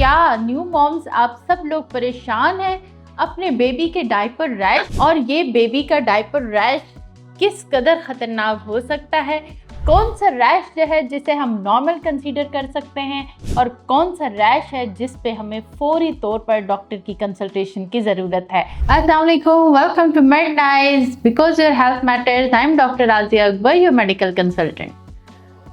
क्या new moms आप सब लोग परेशान हैं अपने बेबी के डायपर रैश? और ये बेबी का डायपर रैश किस कदर खतरनाक हो सकता है? कौन सा रैश जो है जिसे हम नॉर्मल कंसीडर कर सकते हैं और कौन सा रैश है जिस पे हमें फौरी तौर पर डॉक्टर की कंसल्टेशन की ज़रूरत है। अस्सलाम वालेकुम, welcome to Med Nice, because your health matters. I am doctor Aziya Akbar, your medical consultant.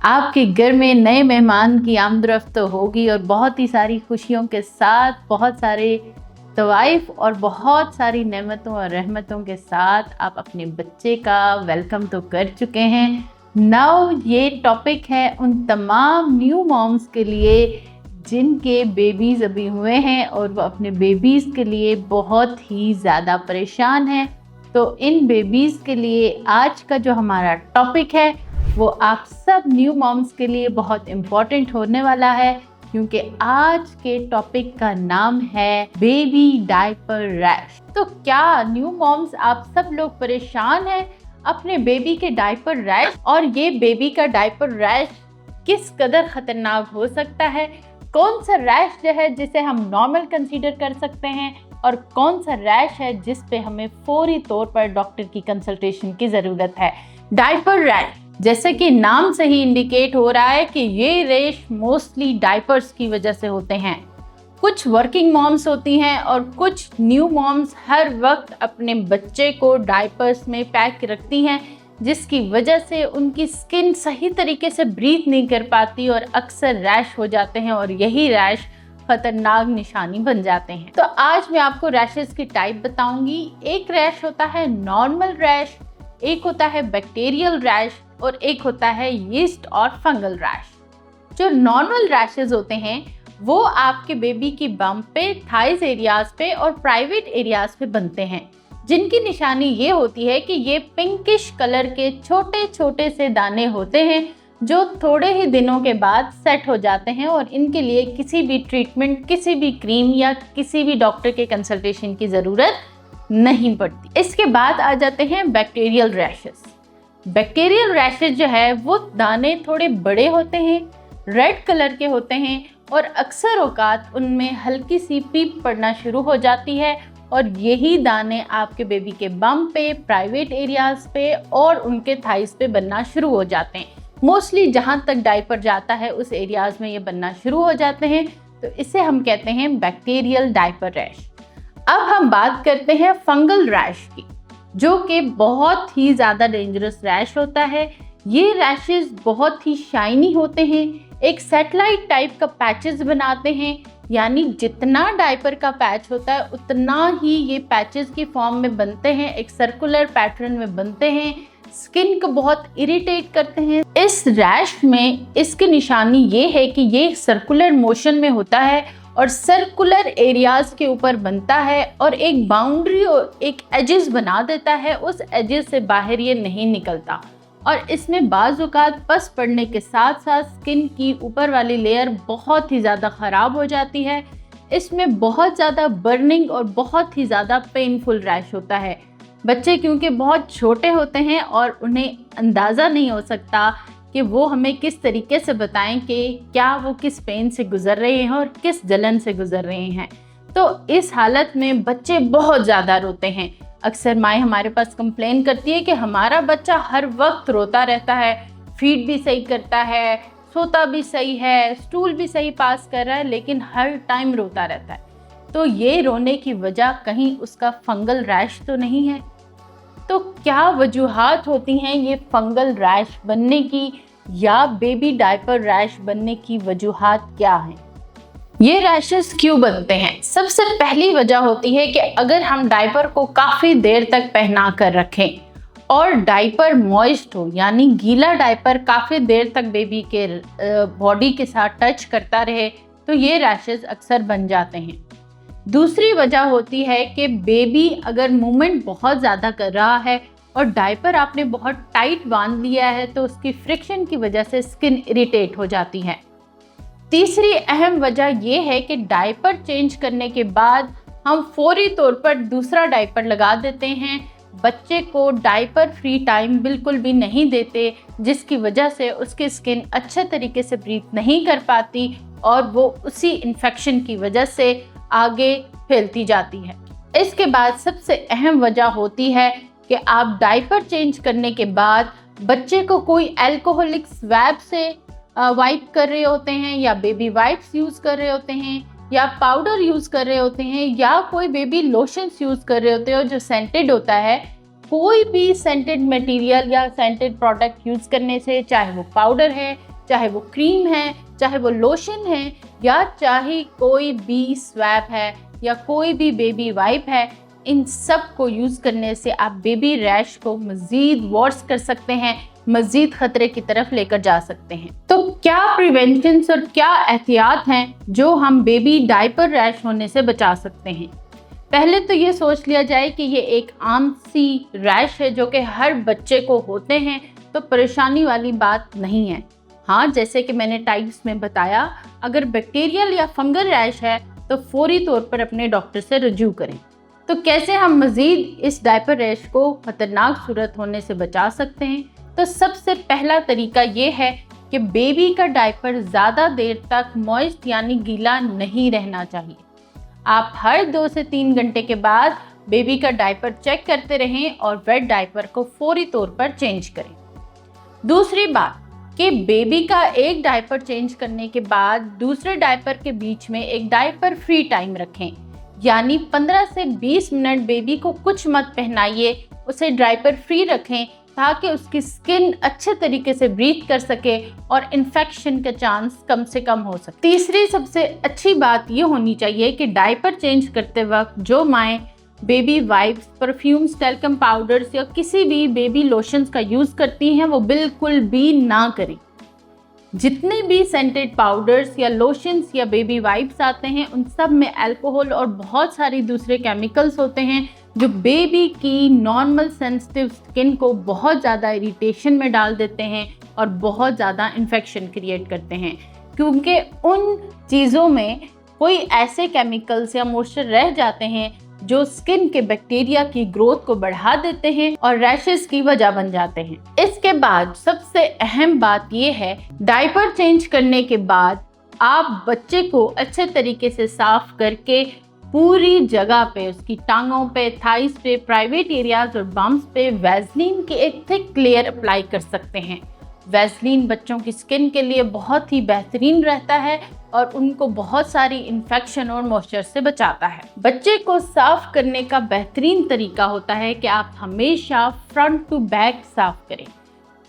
आपके घर में नए मेहमान की आमदरफ्त तो होगी और बहुत ही सारी खुशियों के साथ, बहुत सारे तवाइफ और बहुत सारी नेमतों और रहमतों के साथ आप अपने बच्चे का वेलकम तो कर चुके हैं। नाउ ये टॉपिक है उन तमाम न्यू मॉम्स के लिए जिनके बेबीज़ अभी हुए हैं और वो अपने बेबीज़ के लिए बहुत ही ज़्यादा परेशान हैं। तो इन बेबीज़ के लिए आज का जो हमारा टॉपिक है वो आप सब न्यू मॉम्स के लिए बहुत इम्पॉर्टेंट होने वाला है, क्योंकि आज के टॉपिक का नाम है बेबी डायपर रैश। तो क्या न्यू मॉम्स आप सब लोग परेशान हैं अपने बेबी के डायपर रैश? और ये बेबी का डायपर रैश किस कदर खतरनाक हो सकता है? कौन सा रैश जो है जिसे हम नॉर्मल कंसीडर कर सकते हैं और कौन सा रैश है जिस पे हमें फौरी तौर पर डॉक्टर की कंसल्टेशन की ज़रूरत है? डायपर रैश, जैसे कि नाम से ही इंडिकेट हो रहा है कि ये रैश मोस्टली डायपर्स की वजह से होते हैं। कुछ वर्किंग मॉम्स होती हैं और कुछ न्यू मॉम्स हर वक्त अपने बच्चे को डायपर्स में पैक रखती हैं, जिसकी वजह से उनकी स्किन सही तरीके से ब्रीथ नहीं कर पाती और अक्सर रैश हो जाते हैं और यही रैश खतरनाक निशानी बन जाते हैं। तो आज मैं आपको रैशेस की टाइप बताऊंगी। एक रैश होता है नॉर्मल रैश, एक होता है बैक्टीरियल रैश और एक होता है यीस्ट और फंगल रैश। जो नॉर्मल रैशेस होते हैं वो आपके बेबी की बम पे, थाइज एरियाज पे और प्राइवेट एरियाज पे बनते हैं, जिनकी निशानी ये होती है कि ये पिंकिश कलर के छोटे छोटे से दाने होते हैं जो थोड़े ही दिनों के बाद सेट हो जाते हैं और इनके लिए किसी भी ट्रीटमेंट, किसी भी क्रीम या किसी भी डॉक्टर के कंसल्टेशन की ज़रूरत नहीं पड़ती। इसके बाद आ जाते हैं बैक्टीरियल रैशेस। बैक्टीरियल रैशेस जो है वो दाने थोड़े बड़े होते हैं, रेड कलर के होते हैं और अक्सर औकात उनमें हल्की सी पीप पड़ना शुरू हो जाती है और यही दाने आपके बेबी के बम पे, प्राइवेट एरियाज पे और उनके थाइस पे बनना शुरू हो जाते हैं। मोस्टली जहाँ तक डायपर जाता है उस एरियाज में ये बनना शुरू हो जाते हैं, तो इसे हम कहते हैं बैक्टीरियल डायपर रैश। अब हम बात करते हैं फंगल रैश की, जो कि बहुत ही ज़्यादा डेंजरस रैश होता है। ये रैशेस बहुत ही शाइनी होते हैं, एक सैटेलाइट टाइप का पैचेस बनाते हैं, यानी जितना डायपर का पैच होता है उतना ही ये पैचेस की फॉर्म में बनते हैं, एक सर्कुलर पैटर्न में बनते हैं, स्किन को बहुत इरिटेट करते हैं। इस रैश में इसकी निशानी ये है कि ये सर्कुलर मोशन में होता है और सर्कुलर एरियाज के ऊपर बनता है और एक बाउंड्री और एक एजेस बना देता है, उस एजेस से बाहर ये नहीं निकलता और इसमें बाज़-औक़ात पस पड़ने के साथ साथ स्किन की ऊपर वाली लेयर बहुत ही ज़्यादा ख़राब हो जाती है। इसमें बहुत ज़्यादा बर्निंग और बहुत ही ज़्यादा पेनफुल रैश होता है। बच्चे क्योंकि बहुत छोटे होते हैं और उन्हें अंदाज़ा नहीं हो सकता कि वो हमें किस तरीके से बताएं कि क्या वो किस पेन से गुज़र रहे हैं और किस जलन से गुज़र रहे हैं। तो इस हालत में बच्चे बहुत ज़्यादा रोते हैं। अक्सर माएँ हमारे पास कंप्लेन करती है कि हमारा बच्चा हर वक्त रोता रहता है, फीड भी सही करता है, सोता भी सही है, स्टूल भी सही पास कर रहा है, लेकिन हर टाइम रोता रहता है। तो ये रोने की वजह कहीं उसका फंगल रैश तो नहीं है? तो क्या वजूहात होती हैं ये फंगल रैश बनने की या बेबी डायपर रैश बनने की वजूहात क्या हैं? ये रैशेस क्यों बनते हैं? सबसे पहली वजह होती है कि अगर हम डायपर को काफ़ी देर तक पहना कर रखें और डायपर मॉइस्ट हो, यानी गीला डायपर काफ़ी देर तक बेबी के बॉडी के साथ टच करता रहे, तो ये रैशेस अक्सर बन जाते हैं। दूसरी वजह होती है कि बेबी अगर मूवमेंट बहुत ज़्यादा कर रहा है और डायपर आपने बहुत टाइट बांध लिया है तो उसकी फ्रिक्शन की वजह से स्किन इरिटेट हो जाती है। तीसरी अहम वजह यह है कि डायपर चेंज करने के बाद हम फौरी तौर पर दूसरा डायपर लगा देते हैं, बच्चे को डायपर फ्री टाइम बिल्कुल भी नहीं देते, जिसकी वजह से उसकी स्किन अच्छे तरीके से ब्रीथ नहीं कर पाती और वो उसी इन्फेक्शन की वजह से आगे फैलती जाती है। इसके बाद सबसे अहम वजह होती है कि आप डायपर चेंज करने के बाद बच्चे को कोई अल्कोहलिक स्वैब से वाइप कर रहे होते हैं, या बेबी वाइप्स यूज़ कर रहे होते हैं, या पाउडर यूज़ कर रहे होते हैं, या कोई बेबी लोशंस यूज़ कर रहे होते हैं जो सेंटेड होता है। कोई भी सेंटेड मटेरियल या सेंटेड प्रोडक्ट यूज़ करने से, चाहे वो पाउडर है, चाहे वो क्रीम है, चाहे वो लोशन है, या चाहे कोई भी स्वैब है, या कोई भी बेबी वाइप है, इन सब को यूज़ करने से आप बेबी रैश को मज़ीद वर्स कर सकते हैं, मज़ीद ख़तरे की तरफ लेकर जा सकते हैं। तो क्या प्रिवेंशंस और क्या एहतियात हैं जो हम बेबी डायपर रैश होने से बचा सकते हैं? पहले तो ये सोच लिया जाए कि ये एक आम सी रैश है जो कि हर बच्चे को होते हैं, तो परेशानी वाली बात नहीं है। हाँ, जैसे कि मैंने टाइप्स में बताया, अगर बैक्टीरियल या फंगल रैश है तो फौरी तौर पर अपने डॉक्टर से रजू करें। तो कैसे हम मज़ीद इस डायपर रैश को ख़तरनाक सूरत होने से बचा सकते हैं? तो सबसे पहला तरीका ये है कि बेबी का डायपर ज़्यादा देर तक मॉइस्ट यानी गीला नहीं रहना चाहिए। आप हर 2 से 3 घंटे के बाद बेबी का डायपर चेक करते रहें और वेट डायपर को फौरी तौर पर चेंज करें। दूसरी बात कि बेबी का एक डायपर चेंज करने के बाद दूसरे डायपर के बीच में एक डायपर फ्री टाइम रखें, यानी 15 से 20 मिनट बेबी को कुछ मत पहनाइए, उसे डायपर फ्री रखें ताकि उसकी स्किन अच्छे तरीके से ब्रीथ कर सके और इन्फेक्शन का चांस कम से कम हो सके। तीसरी सबसे अच्छी बात ये होनी चाहिए कि डायपर चेंज करते वक्त जो माएँ baby wipes, perfumes, talcum powders या किसी भी बेबी लोशंस का यूज़ करती हैं वो बिल्कुल भी ना करें। जितने भी सेंटेड पाउडर्स या लोशंस या बेबी वाइप्स आते हैं उन सब में अल्कोहल और बहुत सारी दूसरे केमिकल्स होते हैं जो बेबी की नॉर्मल सेंसिटिव स्किन को बहुत ज़्यादा इरिटेशन में डाल देते हैं और बहुत ज़्यादा इन्फेक्शन क्रिएट करते हैं, क्योंकि उन चीज़ों में कोई ऐसे केमिकल्स या मॉइस्चर रह जाते हैं जो स्किन के बैक्टीरिया की ग्रोथ को बढ़ा देते हैं और रैशेस की वजह बन जाते हैं। इसके बाद सबसे अहम बात यह है, डायपर चेंज करने के बाद आप बच्चे को अच्छे तरीके से साफ करके पूरी जगह पे, उसकी टांगों पे, थाइस पे, प्राइवेट एरियाज और बम्स पे वैसलीन की एक थिक लेयर अप्लाई कर सकते हैं। वैसलीन बच्चों की स्किन के लिए बहुत ही बेहतरीन रहता है और उनको बहुत सारी इन्फेक्शन और मॉइस्चर से बचाता है। बच्चे को साफ करने का बेहतरीन तरीका होता है कि आप हमेशा फ्रंट टू बैक साफ करें।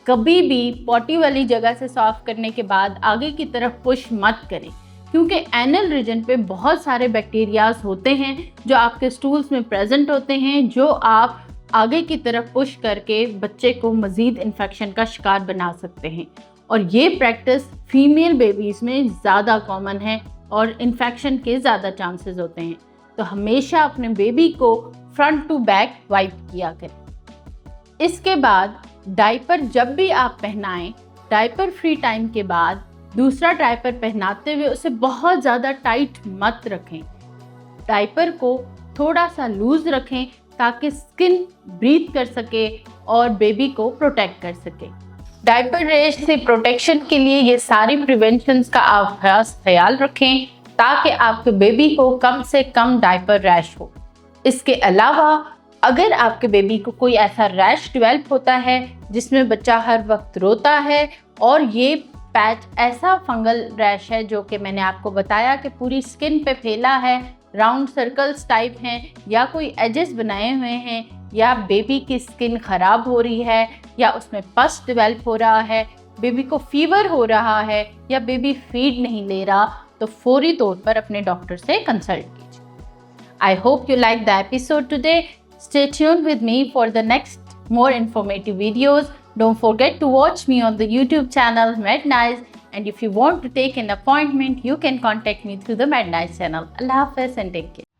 कभी भी पॉटी वाली जगह से साफ करने के बाद आगे की तरफ पुश मत करें, क्योंकि एनल रीजन पे बहुत सारे बैक्टीरियाज होते हैं जो आपके स्टूल्स में प्रेजेंट होते हैं, जो आप आगे की तरफ पुश करके बच्चे को मज़ीद इन्फेक्शन का शिकार बना सकते हैं। और ये प्रैक्टिस फीमेल बेबीज़ में ज़्यादा कॉमन है और इन्फेक्शन के ज़्यादा चांसेस होते हैं। तो हमेशा अपने बेबी को फ्रंट टू बैक वाइप किया करें। इसके बाद डायपर जब भी आप पहनाएं, डायपर फ्री टाइम के बाद दूसरा डायपर पहनाते हुए उसे बहुत ज़्यादा टाइट मत रखें। डायपर को थोड़ा सा लूज़ रखें ताकि स्किन ब्रीथ कर सके और बेबी को प्रोटेक्ट कर सके। डायपर रैश से प्रोटेक्शन के लिए ये सारी प्रिवेंशंस का आप खास ख्याल रखें ताकि आपके बेबी को कम से कम डायपर रैश हो। इसके अलावा अगर आपके बेबी को कोई ऐसा रैश डेवलप होता है जिसमें बच्चा हर वक्त रोता है और ये पैच ऐसा फंगल रैश है जो कि मैंने आपको बताया कि पूरी स्किन पे फैला है, राउंड सर्कल्स टाइप हैं, या कोई एजेस बनाए हुए हैं, या बेबी की स्किन ख़राब हो रही है, या उसमें पस डेवलप हो रहा है, बेबी को फीवर हो रहा है, या बेबी फीड नहीं ले रहा, तो फौरी तौर पर अपने डॉक्टर से कंसल्ट कीजिए। I hope you like the episode today. Stay tuned with me for the next more informative videos. Don't forget to watch me on the YouTube channel Mednice, and if you want to take an appointment, you can contact me through the Mednice channel. Allah Hafiz and take care.